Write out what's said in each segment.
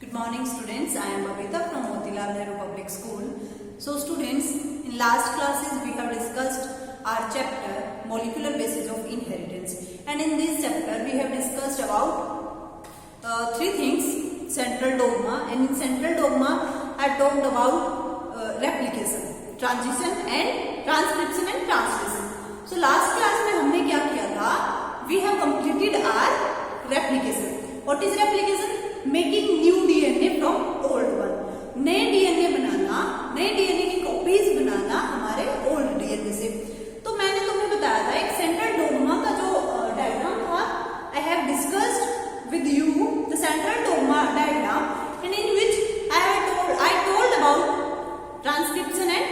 Good morning students, I am Babita from Motilal Nehru Public School. So students, in last classes we have discussed our chapter Molecular Basis of Inheritance, and in this chapter we have discussed about three things: central dogma, and in central dogma I talked about replication, transition and transcription and translation. So last class में हमने क्या किया था? We have completed our replication. What is replication? Making new DNA from old one. नए DNA बनाना, नए DNA की copies बनाना हमारे old DNA से. तो मैंने तुम्हें बताया था एक सेंट्रल डोग्मा का जो डायग्राम था. I have discussed with you the central dogma diagram, and in which I told about transcription and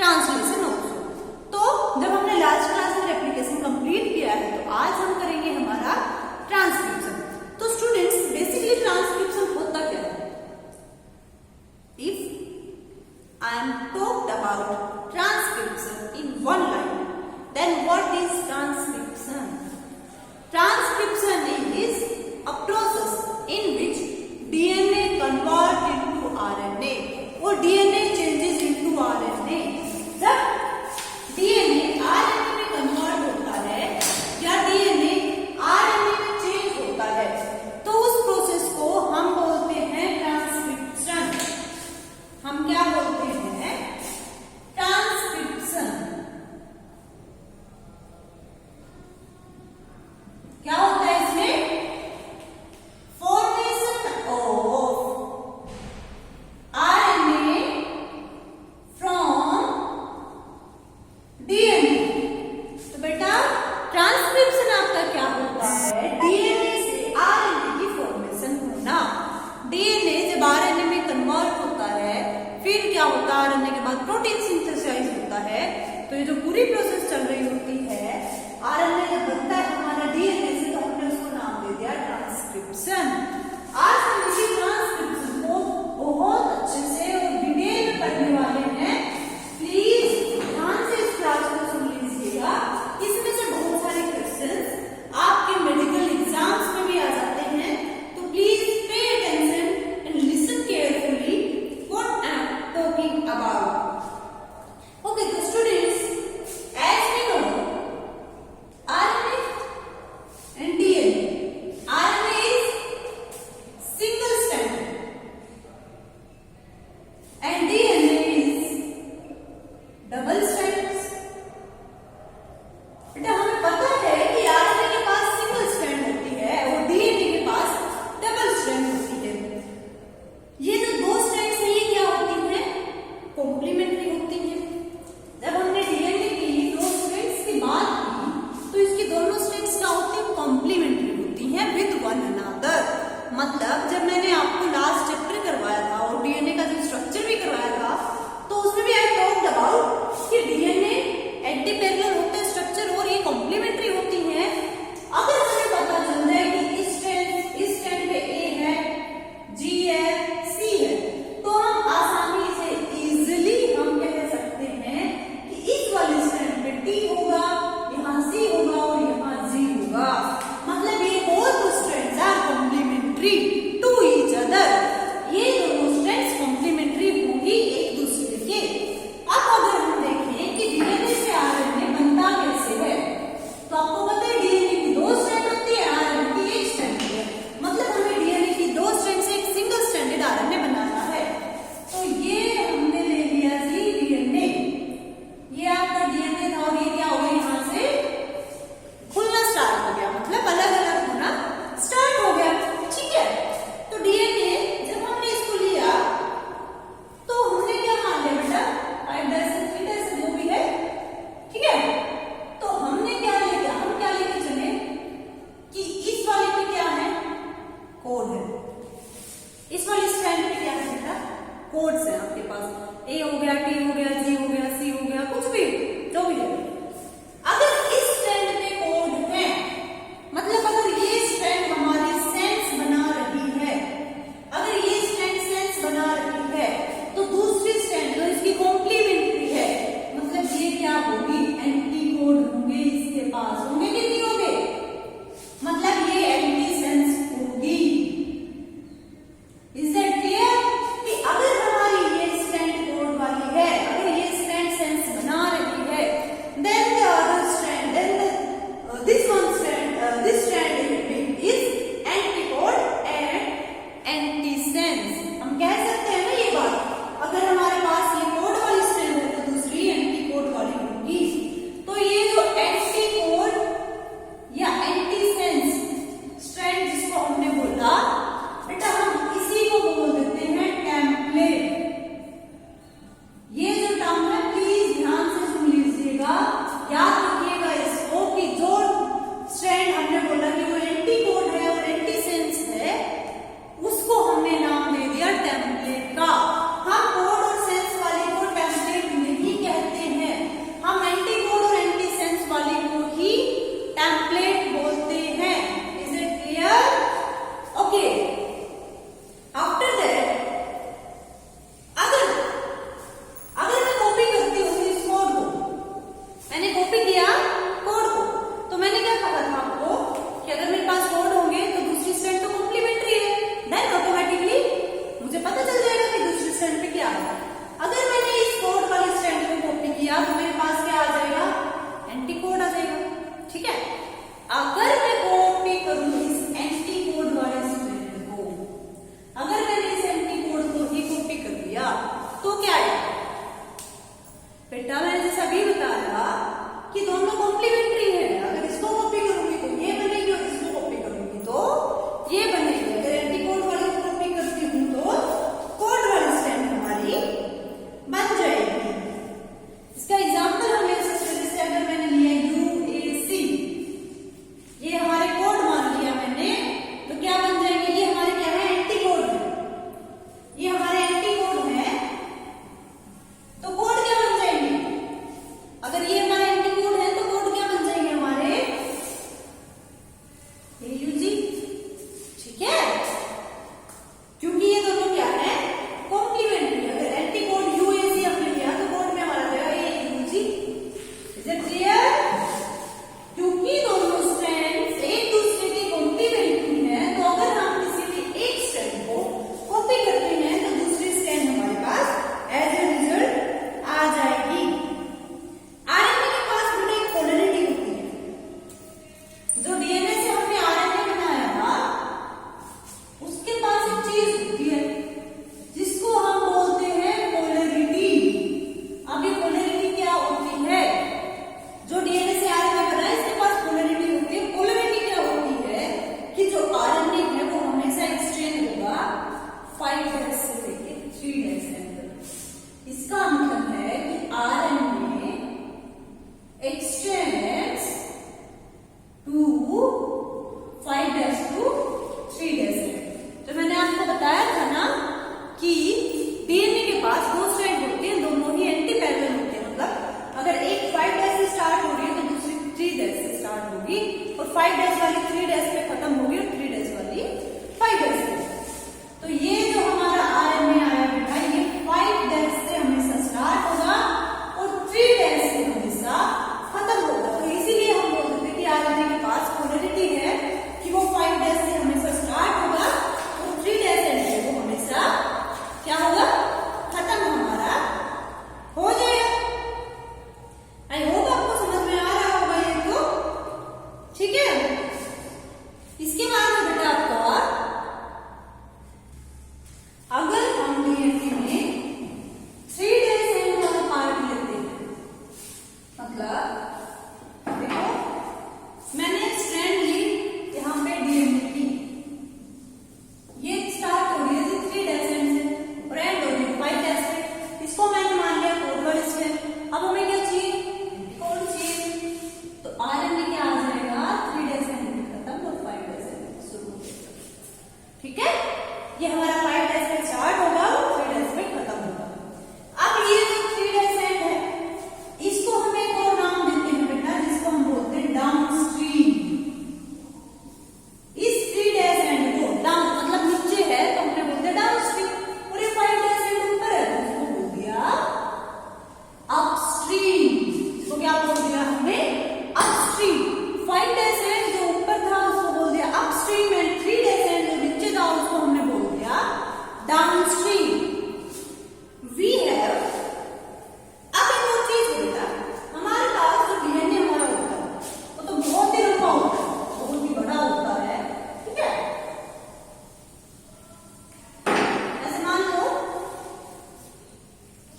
translation also. तो जब हमने लास्ट क्लास में रेप्लिकेशन कंप्लीट किया है तो आज हम करेंगे हमारा ट्रांसक्रिप्शन. तो स्टूडेंट्स, बेसिकली ट्रांसक्रिप्शन होता क्या है? If I am talked about transcription in one line, then what is transcription? Transcription is a process in which DNA convert into RNA और डीएनए चेंजेस इनटू आरएनए. जब DNA RNA में convert होता है या DNA RNA में change होता है तो उस प्रोसेस को हम बोलते हैं ट्रांसक्रिप्शन. हम क्या बोलते हैं? ट्रांसक्रिप्शन. क्या होता है इसमें? Formation of RNA from DNA. तो बेटा ट्रांसक्रिप्शन आपका क्या होता है? डीएनए से आरएनए की फॉर्मेशन होना. डीएनए जब आरएनए में कन्वर्ट होता है फिर क्या होता है? आरएनए के बाद प्रोटीन सिंथेसाइज होता है. तो ये जो पूरी प्रोसेस चल रही होती है, आरएनए जब बनता है हमारा डीएनए से, तो हमने उसको नाम दे दिया ट्रांसक्रिप्शन. आज हम इसी ट्रांसक्रिप्शन को बहुत अच्छे से और डिटेल में पढ़ने वाले हैं. प्लीज ध्यान से इस क्लास को सुन लीजिएगा. इसमें से बहुत सारे क्वेश्चंस आपके मेडिकल एग्जाम्स में भी आ जाते हैं. तो please pay attention and listen carefully what I am talking about. Okay, तो students, as we know RNA and DNA. RNA is single strand and DNA is double strand. बेटा हमें पता है कि आरएनए के पास सिंगल स्ट्रैंड होती है और डीएनए के पास डबल स्ट्रैंड होती है. ये जो दो स्ट्रैंड्स हैं ये क्या होती हैं? कॉम्प्लीमेंट्री होती हैं. जब हमने डीएनए की दो स्ट्रैंड्स की बात की तो इसकी दोनों स्ट्रैंड्स क्या होती हैं? कॉम्प्लीमेंट्री होती हैं विद वन अनदर. मतलब जब मैंने आपको लास्ट चैप्टर करवाया था और डीएनए का जो स्ट्रक्चर भी करवाया था तो उसमें भी आई टॉक्ड अबाउट कि डीएनए एंटीपैरेलल होते हैं स्ट्रक्चर और ये कॉम्प्लीमेंट्री होती हैं. अगर हमें पता चल जाए कि इस स्ट्रैंड पे ए है, जी है, सी है, तो हम आसानी से इजीली हम कह सकते हैं कि इस वाले स्ट्रैंड पे टी होगा, यहाँ सी होगा और यहाँ जी होगा. मतलब ये both strands are complementary to each other. ये दोनों स्ट्रैंड्स कॉम्प्लीमेंट्री होंगी एक दूसरे के. अब अगर हम देखें कि डीएनए से आरएनए बनता कैसे है, तो आपको पता है डीएनए की दो स्ट्रैंड होती है, आरएनए की एक स्ट्रैंड होती है. मतलब हमें डीएनए की दो स्ट्रैंड से एक सिंगल स्ट्रैंडेड आरएनए बनाना है. तो ये हमने ले लिया जी डीएनए. ये आपका डीएनए था और ये क्या हो गया? यहाँ से खुलना स्टार्ट हो गया, मतलब अलग अलग होना स्टार्ट हो गया. ठीक है, तो डीएनए जब हमने इसको लिया तो हमने क्या मान लिया बेटा? ऐसे जो भी है, ठीक है. तो हमने क्या लिया? हम क्या लेके चले कि इस वाले पे क्या है? कोड है. इस वाले स्ट्रैंड पे क्या है बेटा? कोड्स है आपके पास. ए हो गया, टी हो गया, जी हो गया, सी हो गया, कुछ भी जो भी है. अगर इस स्ट्रैंड पे कोड है, मतलब अगर ये स्ट्रैंड हमारी सेंस बना रही है, अगर ये स्ट्रैंड सेंस बना रही है, तो दूसरी स्ट्रैंड जो इसकी कॉम्प्लीमेंट्री है, मतलब ये क्या होगी? एंटीकोड होंगे इसके पास. होंगे कि नहीं होंगे? मतलब ये एंटी सेंस होगी. Is that antisense. हम कह सकते हैं ना ये बात, अगर हमारे पास ये कोड वाली स्ट्रैंड है तो दूसरी एंटी कोड वाली होगी। तो ये जो एंटी कोड या एंटीसेंस स्ट्रैंड जिसको हमने बोला बेटा, हम इसी को बोल देते हैं टेम्पलेट। ये जो टर्म है प्लीज ध्यान से सुन लीजिएगा, याद रखिएगा इसको कि जो स्ट्रैंड हमने बोला कि वो एंटी कोड है और एंटीसेंस है, उसको हम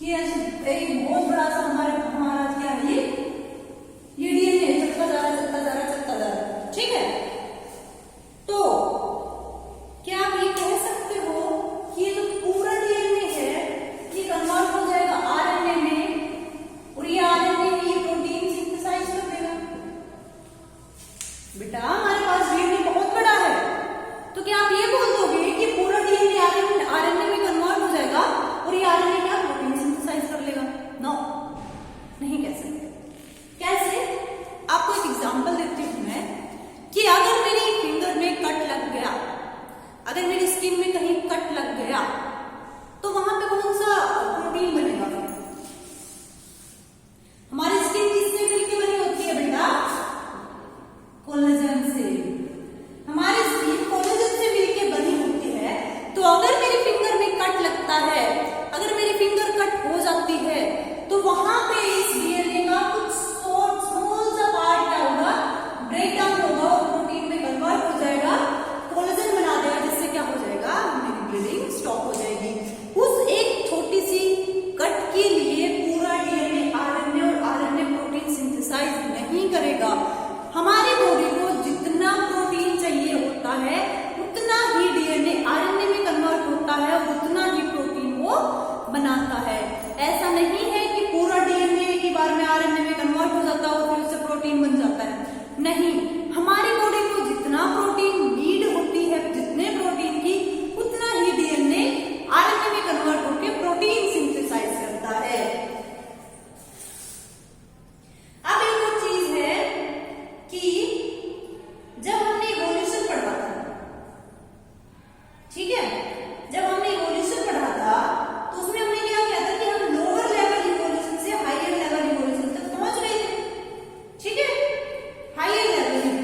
कि एक बहुत बड़ा सा हमारा क्या है ये डीएनए चलता जा रहा चलता जा रहा चलता जा रहा, ठीक है। तो क्या आप ये कह सकते हो कि ये जो पूरा डीएनए है ये कन्वर्ट हो जाएगा आरएनए में और ये आरएनए में ये प्रोटीन सिंथेसाइज कर देगा? बेटा हमारे पास डीएनए बहुत बड़ा है, तो क्या आप ये बोल दोगे कि पूरा डीएनए आरएनए में कन्वर्ट हो जाएगा और ये आरएनए क्या प्रोटीन सिंथेसाइज कर लेगा? नो, नहीं कह सकते। कैसे? आपको एक एग्जांपल देती हूं मैं कि अगर मेरी फिंगर में कट लग गया, अगर मेरी स्किन में कहीं कट लग गया तो वहां पे कौन सा प्रोटीन बनेगा? हमारी स्किन किससे मिलकर बनी होती है बेटा? कोलेजन से। हमारी स्किन कोलेजन से मिलकर बनी होती है। तो अगर मेरी फिंगर में कट लगता है, अगर मेरी फिंगर कट हो जाती है, तो वहां पे इस डीएनए का कुछ स्मॉल सा पार्ट क्या होगा? ब्रेक डाउन होगा और प्रोटीन में कन्वर्ट हो जाएगा, कोलेजन बना देगा, जिससे क्या हो जाएगा? मेरी ब्लीडिंग स्टॉप हो जाएगी। उस एक छोटी सी कट के लिए पूरा डीएनए आरएनए और आरएनए प्रोटीन सिंथेसाइज नहीं करेगा। हमारी बॉडी को जितना प्रोटीन चाहिए होता है उतना ही डीएनए आरएनए में कन्वर्ट होता है और उतना ही प्रोटीन वो बनाता है। ऐसा नहीं है कि पूरा डीएनए एक ही बार में आरएनए में कन्वर्ट हो जाता है और फिर उससे प्रोटीन बन जाता है। नहीं, हमारी बॉडी को जितना प्रोटीन नीड होती है, जितने प्रोटीन की, उतना ही डीएनए आरएनए में कन्वर्ट होकर प्रोटीन सिंथेसाइज करता है। अब एक और चीज है कि जब हमने इवोल्यूशन पढ़ा था, ठीक है, जब हमने इवोल्यूशन पढ़ा था तो उसमें हमने क्या किया था कि हम लोअर लेवल इवोल्यूशन से हायर लेवल इवोल्यूशन तक पहुंच गए थे, ठीक है, हायर लेवल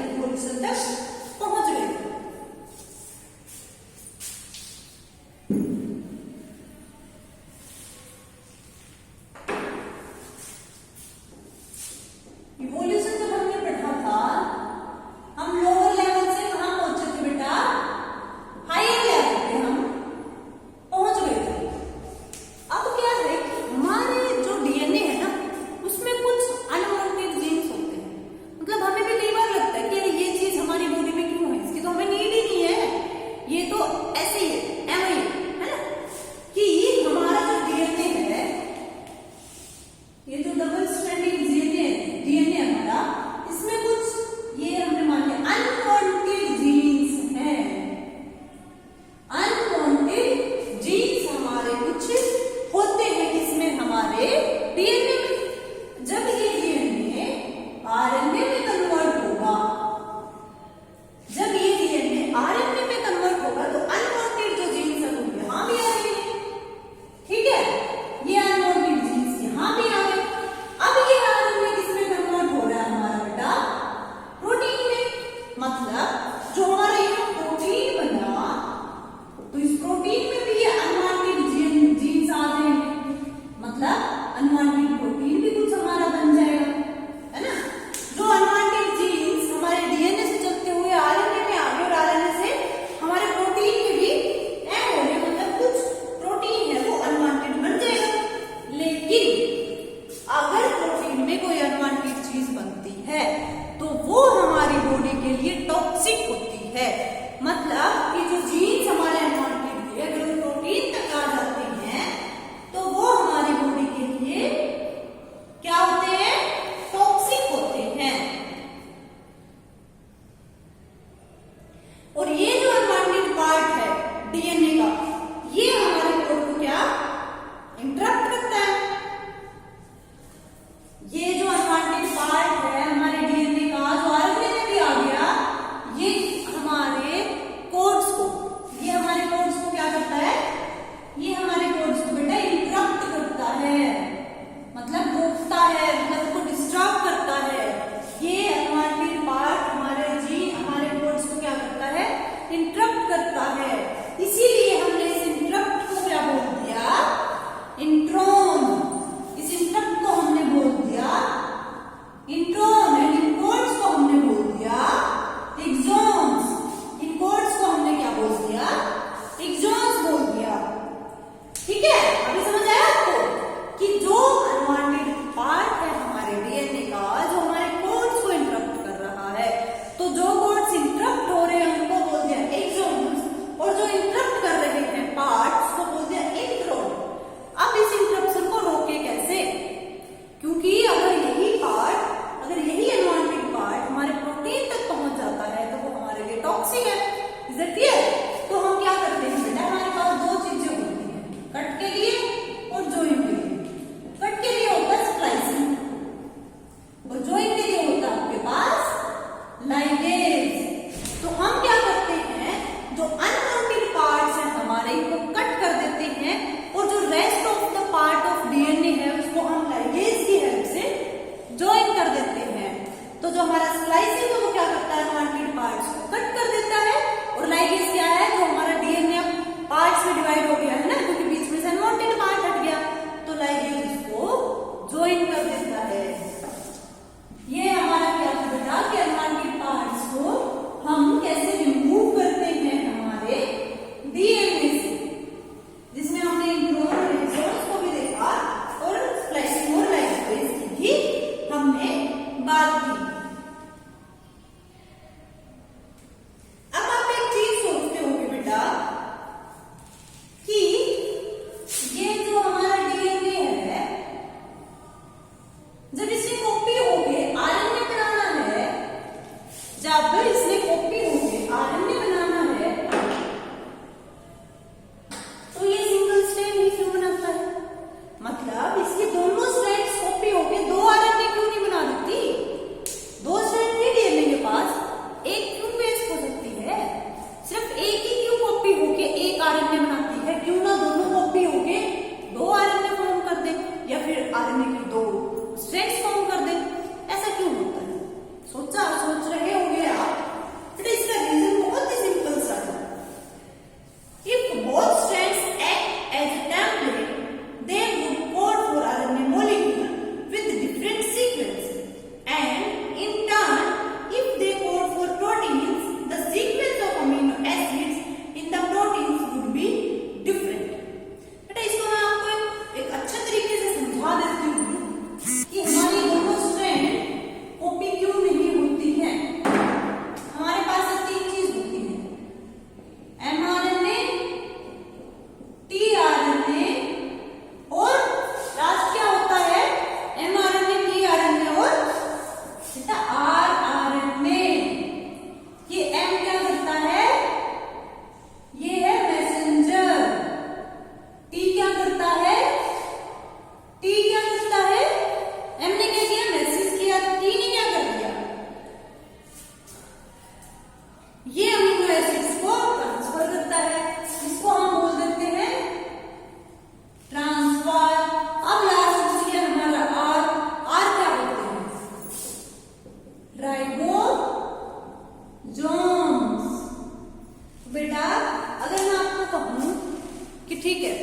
ठीक है।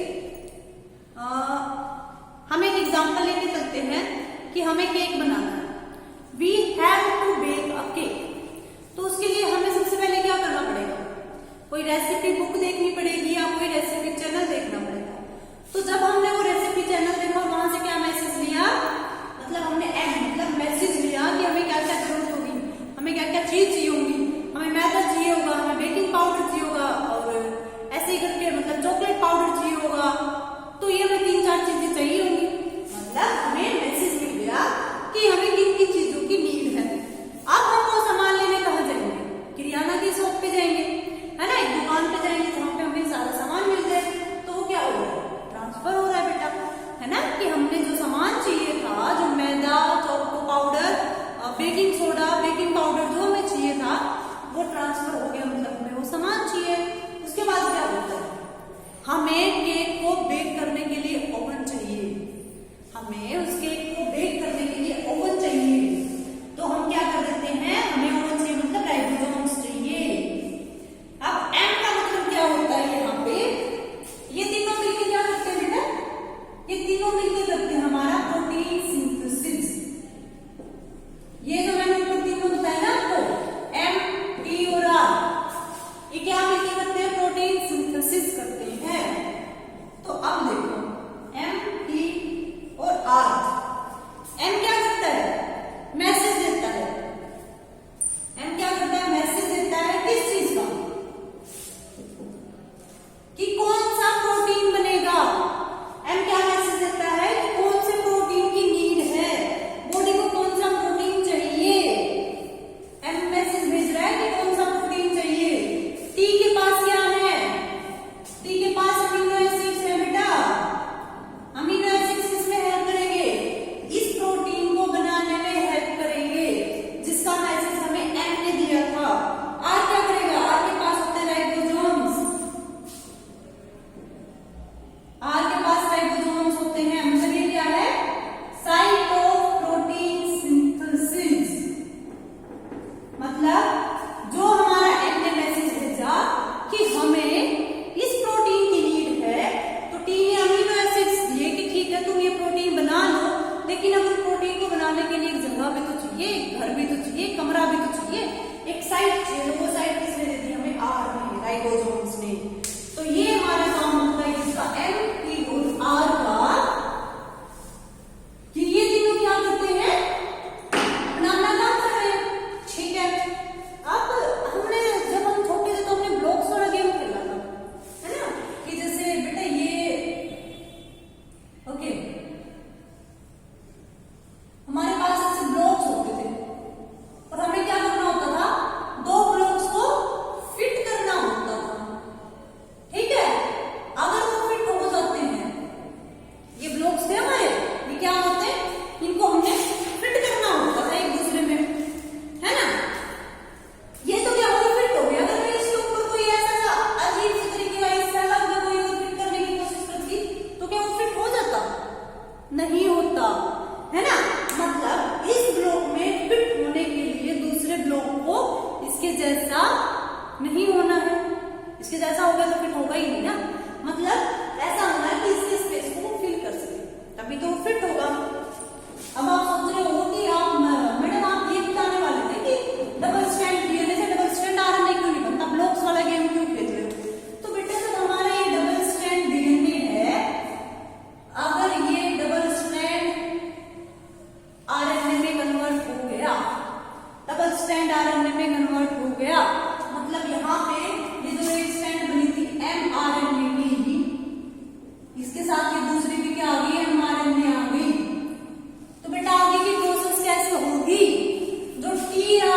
हम एक एग्जांपल लेके चलते हैं कि हमें केक बनाना है। We have to bake a cake. तो उसके लिए हमें सबसे पहले क्या करना पड़ेगा? कोई रेसिपी बुक देखनी पड़ेगी या कोई रेसिपी चैनल